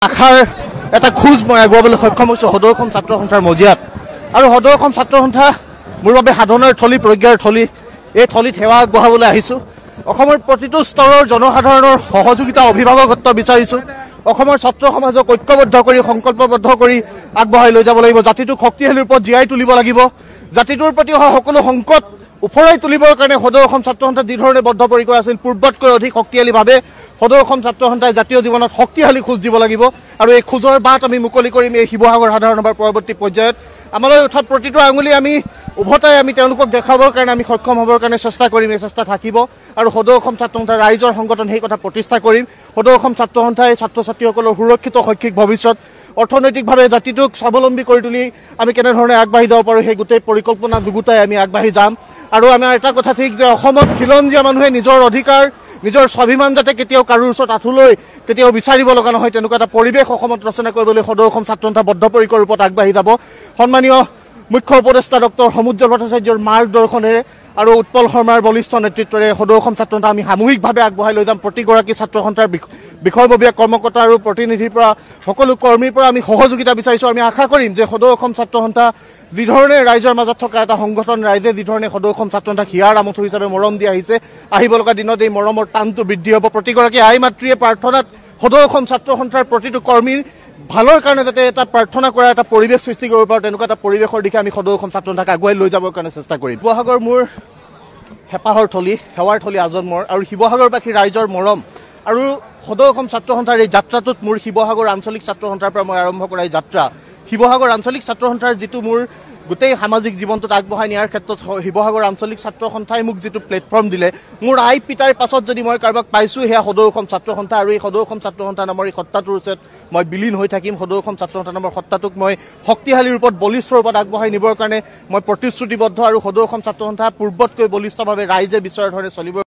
আশাৰ এটা খোজ মই আগুৱাবলৈ সক্ষম হৈছোঁ সদৌ অসম ছাত্ৰ সন্থাৰ মজিয়াত আৰু সদৌ অসম ছাত্ৰ সন্থা মোৰ বাবে সাধনাৰ থলী প্ৰজ্ঞাৰ থলী এই থলীত সেৱা আগবঢ়াবলৈ আহিছোঁ অসমৰ প্ৰতিটো স্তৰৰ জনসাধাৰণৰ সহযোগিতা অভিভাৱকত্ব বিচাৰিছোঁ অসমৰ ছাত্ৰ সমাজক ঐক্যবদ্ধ কৰি সংকল্পবদ্ধ কৰি আগবঢ়াই লৈ যাব লাগিব জাতিটোক শক্তিশালী ৰূপত জীয়াই তুলিব লাগিব জাতিটোৰ প্ৰতি অহা সকলো সংকট উফৰাই তুলিবৰ কাৰণে সদৌ অসম ছাত্ৰ সন্থা যি ধৰণে বদ্ধপৰিকৰ আছিল পূৰ্বতকৈ অধিক শক্তিশালীভাৱে সদৌ অসম ছাত্ৰ সন্থাই জাতীয় জীৱনত শক্তিশালী খোজ দিব লাগিব আৰু এই খোজৰ বাট আমি মুকলি কৰিম এই শিৱসাগৰ সাধাৰণ সভাৰ পৰৱৰ্তী পৰ্যায়ত আমালৈ উঠা প্ৰতিটো আঙুলি আমি উভতাই আমি তেওঁলোকক দেখাবৰ কাৰণে আমি সক্ষম হ'বৰ কাৰণে চেষ্টা কৰিম এই চেষ্টা থাকিব আৰু সদৌ অসম ছাত্ৰ সন্থাৰ ৰাইজৰ সংগঠন সেই কথা প্ৰতিষ্ঠা কৰিম সদৌ অসম ছাত্ৰ সন্থাই ছাত্ৰ ছাত্ৰীসকলৰ সুৰক্ষিত শৈক্ষিক ভৱিষ্যত অৰ্থনৈতিকভাৱে জাতিটোক স্বাৱলম্বী কৰি তুলি আমি কেনেধৰণে আগবাঢ়ি যাব পাৰোঁ সেই গোটেই পৰিকল্পনা যুগুতাই আমি আগবাঢ়ি যাম আৰু আমাৰ এটা কথা ঠিক যে অসমত খিলঞ্জীয়া মানুহে নিজৰ অধিকাৰ নিজৰ স্বাভিমান যাতে কেতিয়াও কাৰোৰ ওচৰত আঁঠুলৈ কেতিয়াও বিচাৰিব লগা নহয় তেনেকুৱা এটা পৰিৱেশ অসমত ৰচনা কৰিবলৈ সদৌ অসম ছাত্ৰ সন্থা বদ্ধপৰিকৰ ৰূপত আগবাঢ়ি যাব সন্মানীয় মুখ্য উপদেষ্টা ডক্টৰ সমুদ্ৰ ভট্টাচাৰ্যৰ মাৰ্গদৰ্শনেৰে আৰু উৎপল শৰ্মাৰ বলিষ্ঠ নেতৃত্বৰে সদৌ অসম ছাত্ৰ সন্থা আমি সামূহিকভাৱে আগবঢ়াই লৈ যাম প্ৰতিগৰাকী ছাত্ৰ সন্থাৰ বিষয়ববীয়া কৰ্মকৰ্তা আৰু প্ৰতিনিধিৰ পৰা সকলো কৰ্মীৰ পৰা আমি সহযোগিতা বিচাৰিছোঁ আমি আশা কৰিম যে সদৌ অসম ছাত্ৰ সন্থা যি ধৰণে ৰাইজৰ মাজত থকা এটা সংগঠন ৰাইজে যি ধৰণে সদৌ অসম ছাত্ৰ সন্থাক হিয়াৰ আমঠু হিচাপে মৰম দি আহিছে আহিব লগা দিনত এই মৰমৰ টানটো বৃদ্ধি হ'ব প্ৰতিগৰাকী আই মাতৃয়ে প্ৰাৰ্থনাত সদৌ অসম ছাত্ৰ সন্থাৰ প্ৰতিটো কৰ্মীৰ ভালৰ কাৰণে যাতে এটা প্ৰাৰ্থনা কৰা এটা পৰিৱেশ সৃষ্টি কৰিব পাৰোঁ তেনেকুৱা এটা পৰিৱেশৰ দিশে আমি সদৌ অসম ছাত্ৰ সন্থাক আগুৱাই লৈ যাবৰ কাৰণে চেষ্টা কৰিম শিৱসাগৰ মোৰ হেঁপাহৰ থলী সেৱাৰ থলী আজন্মৰ আৰু শিৱসাগৰবাসী ৰাইজৰ মৰম আৰু সদৌ অসম ছাত্ৰ সন্থাৰ এই যাত্ৰাটোত মোৰ শিৱসাগৰ আঞ্চলিক ছাত্ৰ সন্থাৰ পৰা মই আৰম্ভ কৰা এই যাত্ৰা শিৱসাগৰ আঞ্চলিক ছাত্ৰ সন্থাৰ যিটো মোৰ গোটেই সামাজিক জীৱনটোত আগবঢ়াই নিয়াৰ ক্ষেত্ৰত শিৱসাগৰ আঞ্চলিক ছাত্ৰ সন্থাই মোক যিটো প্লেটফৰ্ম দিলে মোৰ আই পিতাৰ পাছত যদি মই কাৰোবাক পাইছোঁ সেয়া সদৌ অসম ছাত্ৰ সন্থা আৰু এই সদৌ অসম ছাত্ৰ সন্থা নামৰ এই সত্তাটোৰ ওচৰত মই বিলীন হৈ থাকিম সদৌ অসম ছাত্ৰ সন্থা নামৰ সত্তাটোক মই শক্তিশালী ৰূপত বলিষ্ঠ ৰূপত আগবঢ়াই নিবৰ কাৰণে মই প্ৰতিশ্ৰুতিবদ্ধ আৰু সদৌ অসম ছাত্ৰ সন্থা পূৰ্বতকৈ বলিষ্ঠভাৱে ৰাইজে বিচৰাৰ ধৰণে চলিব